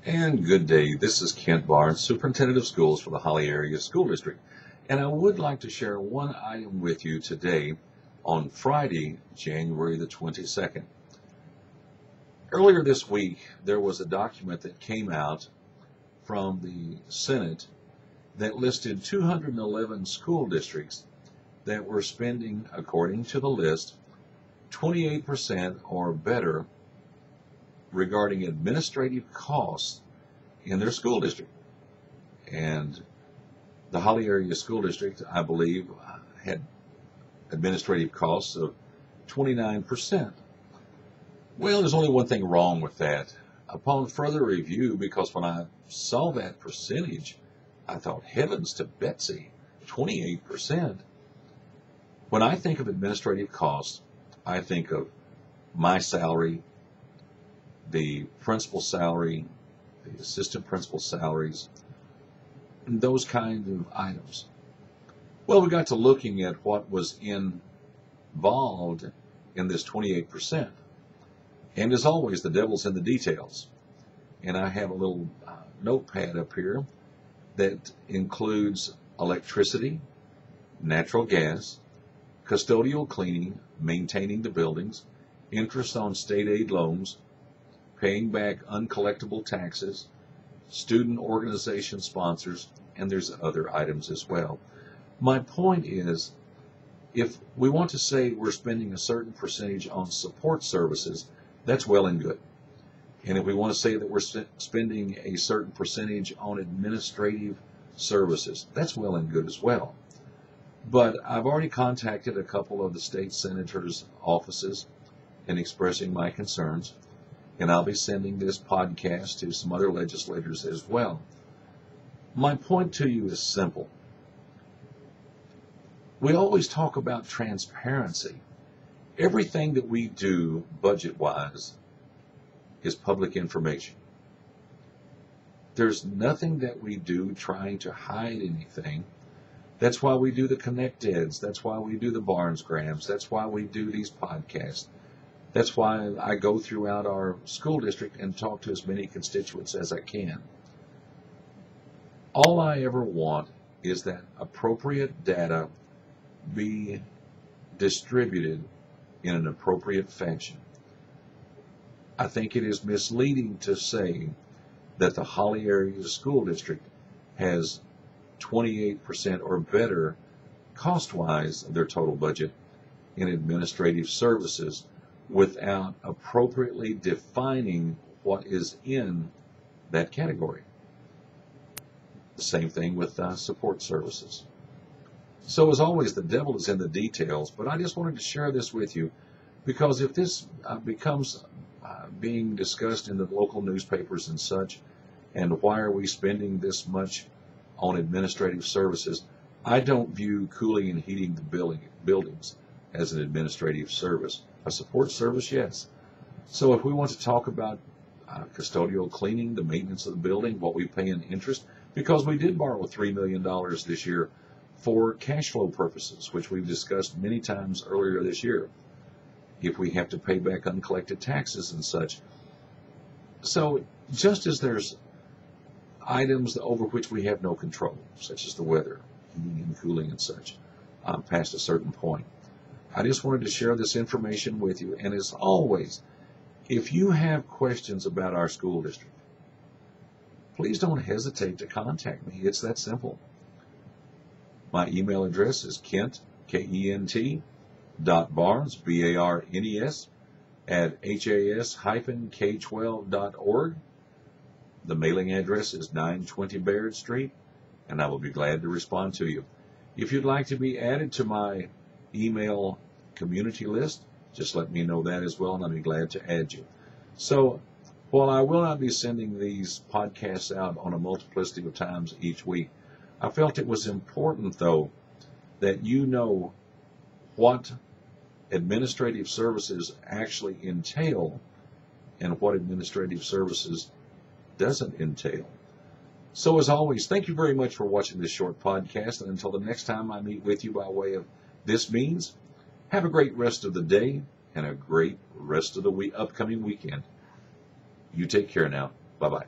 And good day. This is Kent Barnes, Superintendent of Schools for the Holly Area School District. And I would like to share one item with you today on Friday, January the 22nd. Earlier this week, there was a document that came out from the Senate that listed 211 school districts that were spending, according to the list, 28% or better regarding administrative costs in their school district. And the Holly Area School District, I believe, had administrative costs of 29%. Well, there's only one thing wrong with that. Upon further review, because when I saw that percentage, I thought, heavens to Betsy, 28%. When I think of administrative costs, I think of my salary, the principal salary, the assistant principal salaries, and those kinds of items. Well, we got to looking at what was involved in this 28%. And as always, the devil's in the details. And I have a little notepad up here that includes electricity, natural gas, custodial cleaning, maintaining the buildings, interest on state aid loans, paying back uncollectible taxes, student organization sponsors, and there's other items as well. My point is, if we want to say we're spending a certain percentage on support services, that's well and good. And if we want to say that we're spending a certain percentage on administrative services, that's well and good as well. But I've already contacted a couple of the state senators' offices in expressing my concerns, and I'll be sending this podcast to some other legislators as well. My point to you is simple. We always talk about transparency. Everything that we do budget-wise is public information. There's nothing that we do trying to hide anything. That's why we do the Connect Eds. That's why we do the Barnesgrams. That's why we do these podcasts. That's why I go throughout our school district and talk to as many constituents as I can. All I ever want is that appropriate data be distributed in an appropriate fashion. I think it is misleading to say that the Holly Area School District has 28% or better cost-wise of their total budget in administrative services without appropriately defining what is in that category. The same thing with support services. So as always, the devil is in the details, but I just wanted to share this with you because if this becomes being discussed in the local newspapers and such, and why are we spending this much on administrative services, I don't view cooling and heating the buildings as an administrative service. A support service, yes. So if we want to talk about custodial cleaning, the maintenance of the building, what we pay in interest, because we did borrow $3 million this year for cash flow purposes, which we've discussed many times earlier this year, if we have to pay back uncollected taxes and such. So just as there's items over which we have no control, such as the weather, heating and cooling and such, past a certain point, I just wanted to share this information with you. And as always, if you have questions about our school district, please don't hesitate to contact me. It's that simple. My email address is Kent, K-E-N-T, .Barnes, B-A-R-N-E-S, at has-k12.org. The mailing address is 920 Baird Street, and I will be glad to respond to you. If you'd like to be added to my email community list, just let me know that as well, and I'll be glad to add you. So, while I will not be sending these podcasts out on a multiplicity of times each week, I felt it was important, though, that you know what administrative services actually entail and what administrative services doesn't entail. So as always, thank you very much for watching this short podcast, and until the next time I meet with you by way of this means, have a great rest of the day and a great rest of the upcoming weekend. You take care now. Bye-bye.